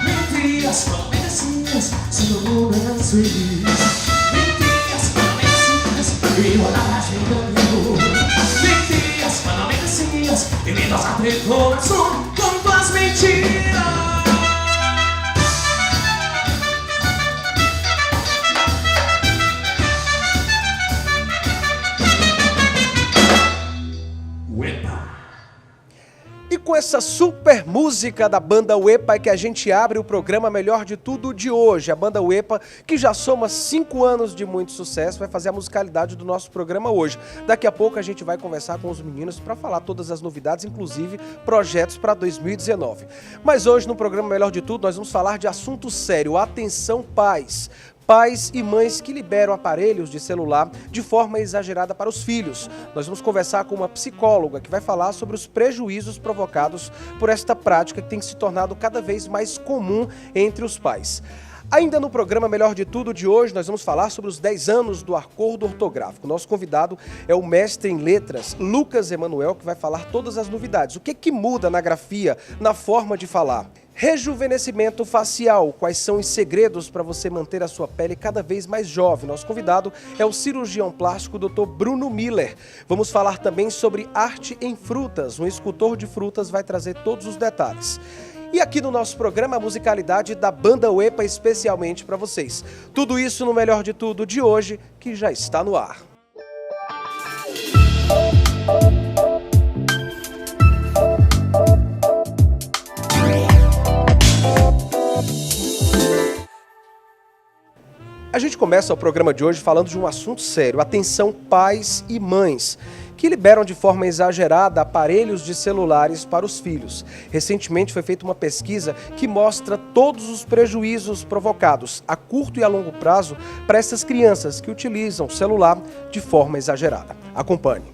Mentiras, prometidas, sendo buenas Mentiras, prometidas, e volagem do amor. Mentiras, prometidas, e me dás abre coração com tuas mentiras. Com essa super música da banda Uepa é que a gente abre o programa Melhor de Tudo de hoje. A banda Uepa, que já soma 5 anos de muito sucesso, vai fazer a musicalidade do nosso programa hoje. Daqui a pouco a gente vai conversar com os meninos para falar todas as novidades, inclusive projetos para 2019. Mas hoje no programa Melhor de Tudo nós vamos falar de assunto sério. Atenção, pais! Pais e mães que liberam aparelhos de celular de forma exagerada para os filhos. Nós vamos conversar com uma psicóloga que vai falar sobre os prejuízos provocados por esta prática que tem se tornado cada vez mais comum entre os pais. Ainda no programa Melhor de Tudo de hoje, nós vamos falar sobre os 10 anos do acordo ortográfico. Nosso convidado é o mestre em letras, Lucas Emanuel, que vai falar todas as novidades. O que muda na grafia, na forma de falar? Rejuvenescimento facial. Quais são os segredos para você manter a sua pele cada vez mais jovem? Nosso convidado é o cirurgião plástico Dr. Bruno Miller. Vamos falar também sobre arte em frutas. Um escultor de frutas vai trazer todos os detalhes. E aqui no nosso programa, a musicalidade da banda Uepa especialmente para vocês. Tudo isso no Melhor de Tudo de hoje, que já está no ar. A gente começa o programa de hoje falando de um assunto sério. Atenção, pais e mães que liberam de forma exagerada aparelhos de celulares para os filhos. Recentemente foi feita uma pesquisa que mostra todos os prejuízos provocados a curto e a longo prazo para essas crianças que utilizam o celular de forma exagerada. Acompanhe.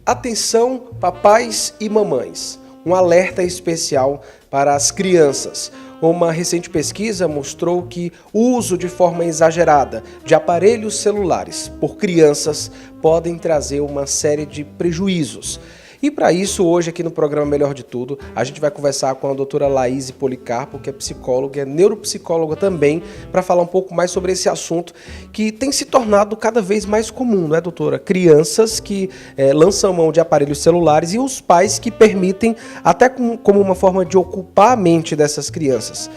Atenção, papais e mamães. Um alerta especial para as crianças. Uma recente pesquisa mostrou que o uso de forma exagerada de aparelhos celulares por crianças podem trazer uma série de prejuízos. E para isso, hoje aqui no programa Melhor de Tudo, a gente vai conversar com a doutora Laís Policarpo, que é psicóloga, é neuropsicóloga também, para falar um pouco mais sobre esse assunto que tem se tornado cada vez mais comum, não é, doutora? Crianças que lançam mão de aparelhos celulares e os pais que permitem, até como uma forma de ocupar a mente dessas crianças.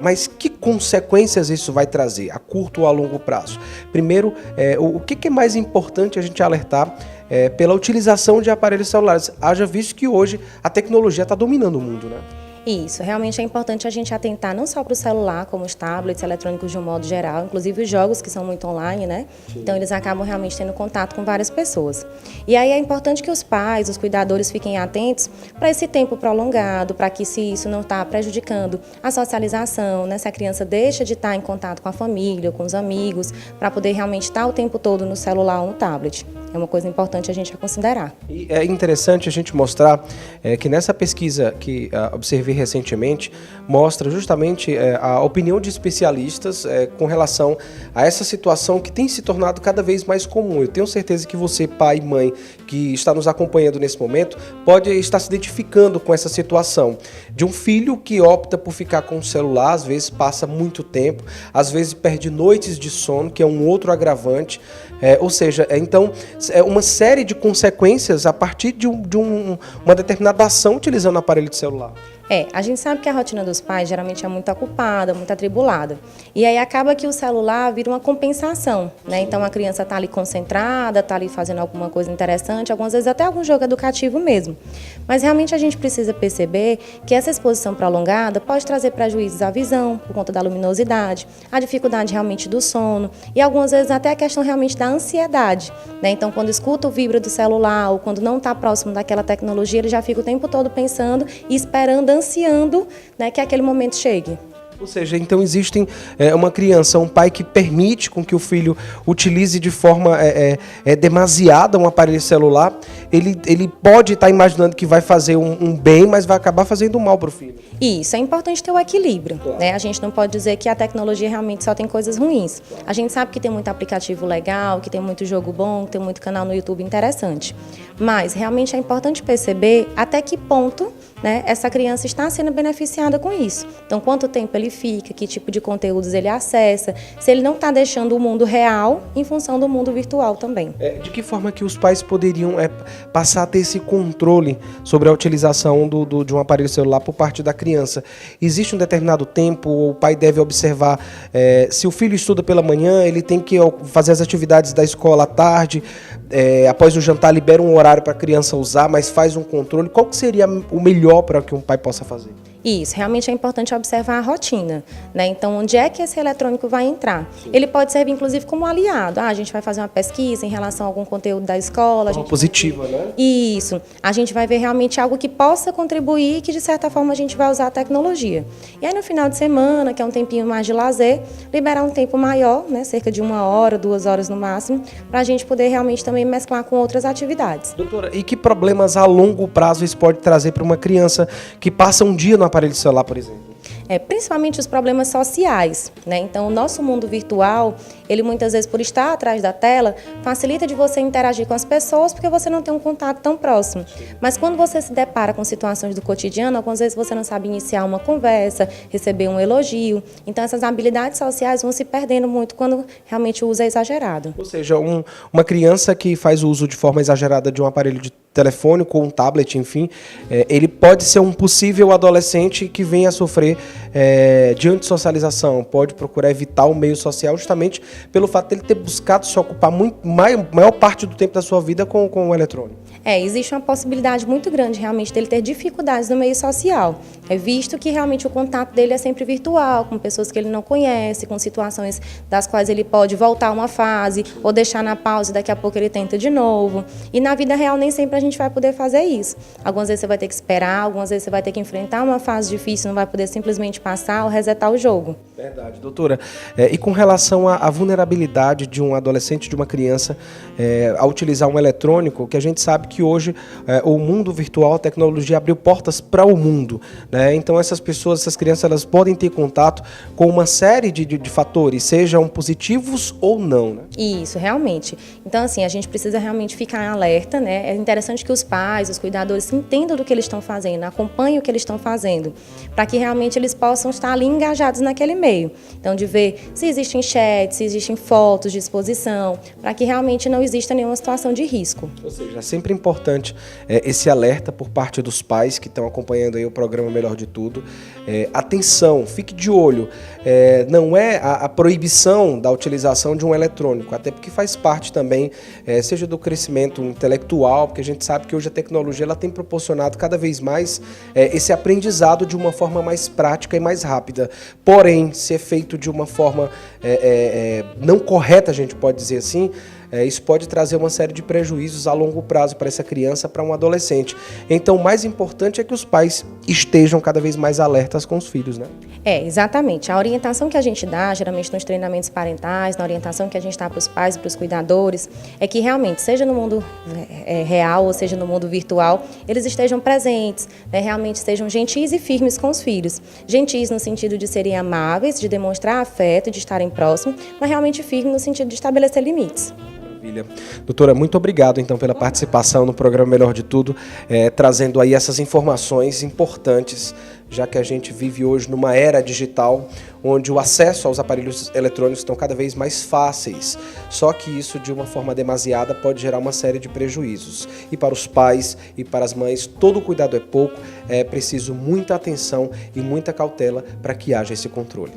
Mas que consequências isso vai trazer a curto ou a longo prazo? Primeiro, o que é mais importante a gente alertar pela utilização de aparelhos celulares? Haja visto que hoje a tecnologia está dominando o mundo, né? Isso, realmente é importante a gente atentar não só para o celular, como os tablets eletrônicos de um modo geral, inclusive os jogos que são muito online, né? Sim. Então eles acabam realmente tendo contato com várias pessoas. E aí é importante que os pais, os cuidadores fiquem atentos para esse tempo prolongado, para que se isso não está prejudicando a socialização, né? Se a criança deixa de estar em contato com a família, com os amigos, para poder realmente estar o tempo todo no celular ou no tablet. É uma coisa importante a gente considerar. E é interessante a gente mostrar que nessa pesquisa que observei recentemente, mostra justamente a opinião de especialistas com relação a essa situação que tem se tornado cada vez mais comum. Eu tenho certeza que você, pai e mãe, que está nos acompanhando nesse momento, pode estar se identificando com essa situação de um filho que opta por ficar com o celular, às vezes passa muito tempo, às vezes perde noites de sono, que é um outro agravante. Ou seja, então, uma série de consequências a partir de uma determinada ação utilizando o aparelho de celular. A gente sabe que a rotina dos pais geralmente é muito ocupada, muito atribulada. E aí acaba que o celular vira uma compensação, né? Então a criança está ali concentrada, está ali fazendo alguma coisa interessante, algumas vezes até algum jogo educativo mesmo. Mas realmente a gente precisa perceber que essa exposição prolongada pode trazer prejuízos à visão, por conta da luminosidade, a dificuldade realmente do sono e algumas vezes até a questão realmente da ansiedade, né? Então quando escuta o vibra do celular ou quando não está próximo daquela tecnologia, ele já fica o tempo todo pensando e esperando, ansiando, né, que aquele momento chegue. Ou seja, então existe uma criança, um pai que permite com que o filho utilize de forma demasiada um aparelho celular, ele pode estar imaginando que vai fazer um bem, mas vai acabar fazendo mal para o filho. Isso, é importante ter o equilíbrio, Claro. né? A gente não pode dizer que a tecnologia realmente só tem coisas ruins. A gente sabe que tem muito aplicativo legal, que tem muito jogo bom, que tem muito canal no YouTube interessante. Mas realmente é importante perceber até que ponto, né, essa criança está sendo beneficiada com isso. Então, quanto tempo ele fica, que tipo de conteúdos ele acessa, se ele não está deixando o mundo real em função do mundo virtual também. De que forma que os pais poderiam passar a ter esse controle sobre a utilização de um aparelho celular por parte da criança? Existe um determinado tempo, o pai deve observar se o filho estuda pela manhã, ele tem que fazer as atividades da escola à tarde, após o jantar libera um horário para a criança usar, mas faz um controle. Qual que seria o melhor para que um pai possa fazer? Isso, realmente é importante observar a rotina, né? Então, onde é que esse eletrônico vai entrar? Sim. Ele pode servir, inclusive, como aliado. A gente vai fazer uma pesquisa em relação a algum conteúdo da escola. Positiva, né? Isso. A gente vai ver realmente algo que possa contribuir e que, de certa forma, a gente vai usar a tecnologia. E aí, no final de semana, que é um tempinho mais de lazer, liberar um tempo maior, né? Cerca de 1 hora, 2 horas no máximo, para a gente poder realmente também mesclar com outras atividades. Doutora, e que problemas a longo prazo isso pode trazer para uma criança que passa um dia no aparelho celular, por exemplo? Principalmente os problemas sociais, né? Então, o nosso mundo virtual, ele muitas vezes, por estar atrás da tela, facilita de você interagir com as pessoas porque você não tem um contato tão próximo. Mas quando você se depara com situações do cotidiano, algumas vezes você não sabe iniciar uma conversa, receber um elogio. Então, essas habilidades sociais vão se perdendo muito quando realmente o uso é exagerado. Ou seja, uma criança que faz o uso de forma exagerada de um aparelho de telefônico ou um tablet, enfim, ele pode ser um possível adolescente que venha a sofrer de antissocialização, pode procurar evitar o meio social justamente pelo fato de ele ter buscado se ocupar maior parte do tempo da sua vida com o eletrônico. Existe uma possibilidade muito grande realmente dele ter dificuldades no meio social. Visto que realmente o contato dele é sempre virtual, com pessoas que ele não conhece, com situações das quais ele pode voltar uma fase ou deixar na pausa e daqui a pouco ele tenta de novo. E na vida real nem sempre a gente vai poder fazer isso. Algumas vezes você vai ter que esperar, algumas vezes você vai ter que enfrentar uma fase difícil, não vai poder simplesmente passar ou resetar o jogo. Verdade, doutora. E com relação à vulnerabilidade de um adolescente, de uma criança, a utilizar um eletrônico, que a gente sabe que hoje o mundo virtual, a tecnologia abriu portas para o mundo, né? Então essas pessoas, essas crianças, elas podem ter contato com uma série de fatores, sejam positivos ou não, né? Isso, realmente. Então, assim, a gente precisa realmente ficar alerta, né? É interessante que os pais, os cuidadores entendam do que eles estão fazendo, acompanhem o que eles estão fazendo, para que realmente eles possam estar ali engajados naquele meio. Então, de ver se existem chats, se existem fotos de exposição, para que realmente não exista nenhuma situação de risco. Ou seja, é sempre importante esse alerta por parte dos pais que estão acompanhando aí o programa Melhor de Tudo. Atenção, fique de olho. Não é a proibição da utilização de um eletrônico, até porque faz parte também, seja do crescimento intelectual, porque a gente sabe que hoje a tecnologia ela tem proporcionado cada vez mais esse aprendizado de uma forma mais prática e mais rápida. Porém, se é feito de uma forma não correta, a gente pode dizer assim, isso pode trazer uma série de prejuízos a longo prazo para essa criança, para um adolescente. Então, o mais importante é que os pais estejam cada vez mais alertas com os filhos, né? Exatamente. A orientação que a gente dá, geralmente nos treinamentos parentais, na orientação que a gente dá para os pais e para os cuidadores, é que realmente, seja no mundo real ou seja no mundo virtual, eles estejam presentes, né? Realmente estejam gentis e firmes com os filhos. Gentis no sentido de serem amáveis, de demonstrar afeto, de estarem próximos, mas realmente firmes no sentido de estabelecer limites. Maravilha. Doutora, muito obrigado então pela participação no programa Melhor de Tudo, trazendo aí essas informações importantes, já que a gente vive hoje numa era digital, onde o acesso aos aparelhos eletrônicos estão cada vez mais fáceis. Só que isso, de uma forma demasiada, pode gerar uma série de prejuízos. E para os pais e para as mães, todo cuidado é pouco, é preciso muita atenção e muita cautela para que haja esse controle.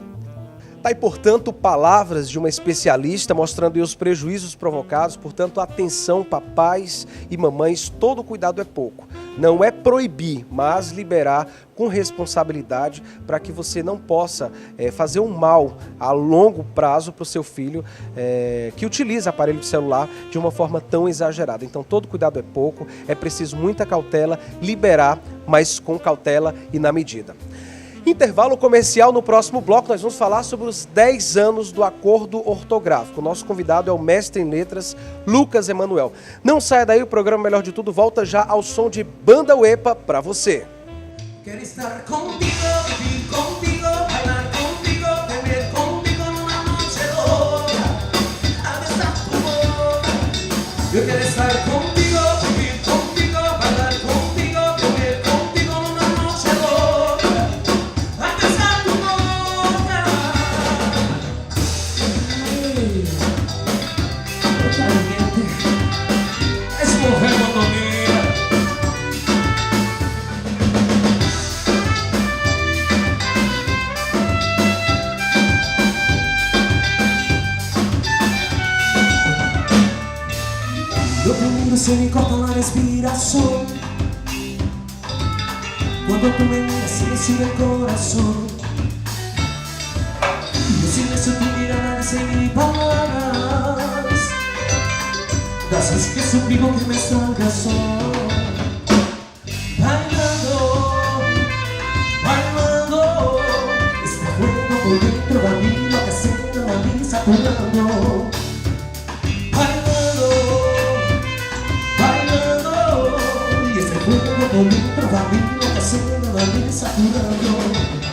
Tá aí, portanto, palavras de uma especialista mostrando aí os prejuízos provocados. Portanto, atenção, papais e mamães, todo cuidado é pouco. Não é proibir, mas liberar com responsabilidade para que você não possa fazer um mal a longo prazo para o seu filho que utiliza aparelho de celular de uma forma tão exagerada. Então, todo cuidado é pouco, é preciso muita cautela, liberar, mas com cautela e na medida. Intervalo comercial. No próximo bloco nós vamos falar sobre os 10 anos do acordo ortográfico. O nosso convidado é o mestre em letras, Lucas Emanuel. Não saia daí, o programa Melhor de Tudo volta já ao som de Banda Uepa para você. Quero estar contigo, vivir contigo, bailar contigo, beber contigo numa noche loca, a besar tu boca. Eu quero estar contigo, vivir contigo, bailar contigo, beber contigo numa noche loca, a besar tu boca. Ay, caliente, es mujer motonera. Se me corta la respiración cuando tú me miras, silencio del corazón. Y yo silencio tu mirada, dice ni palabras. Haces que suplico que me salga sol. Bailando, bailando, este juego por dentro va a mí, lo que se me va a mí saturando. Por dentro va a mí, lo que se me va a mí saturando.